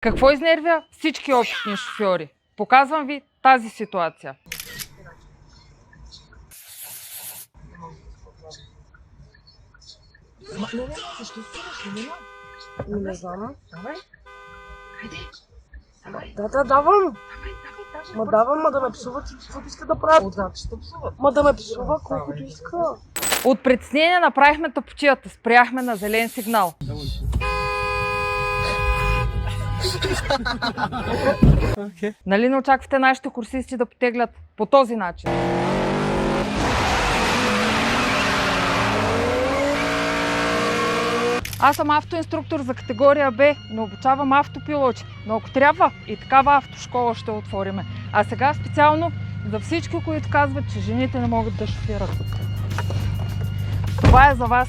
Какво изнервя всички опитни шофьори? Показвам ви тази ситуация. Защо спираш? Не знам. Давай. Хайде. Давай. Да, давам. Давай. Ма да ме псуват и каквото иска да правят. Значи ще псуват. Ма да ме псува колкото иска. От притеснение направихме тъпчията, спряхме на зелен сигнал. Нали не очаквате нашите курсисти да потеглят по този начин? Аз съм автоинструктор за категория Б, не обучавам автопилоти, но ако трябва и такава автошкола ще отвориме. А сега специално за всички, които казват, че жените не могат да шофират. Това е за вас.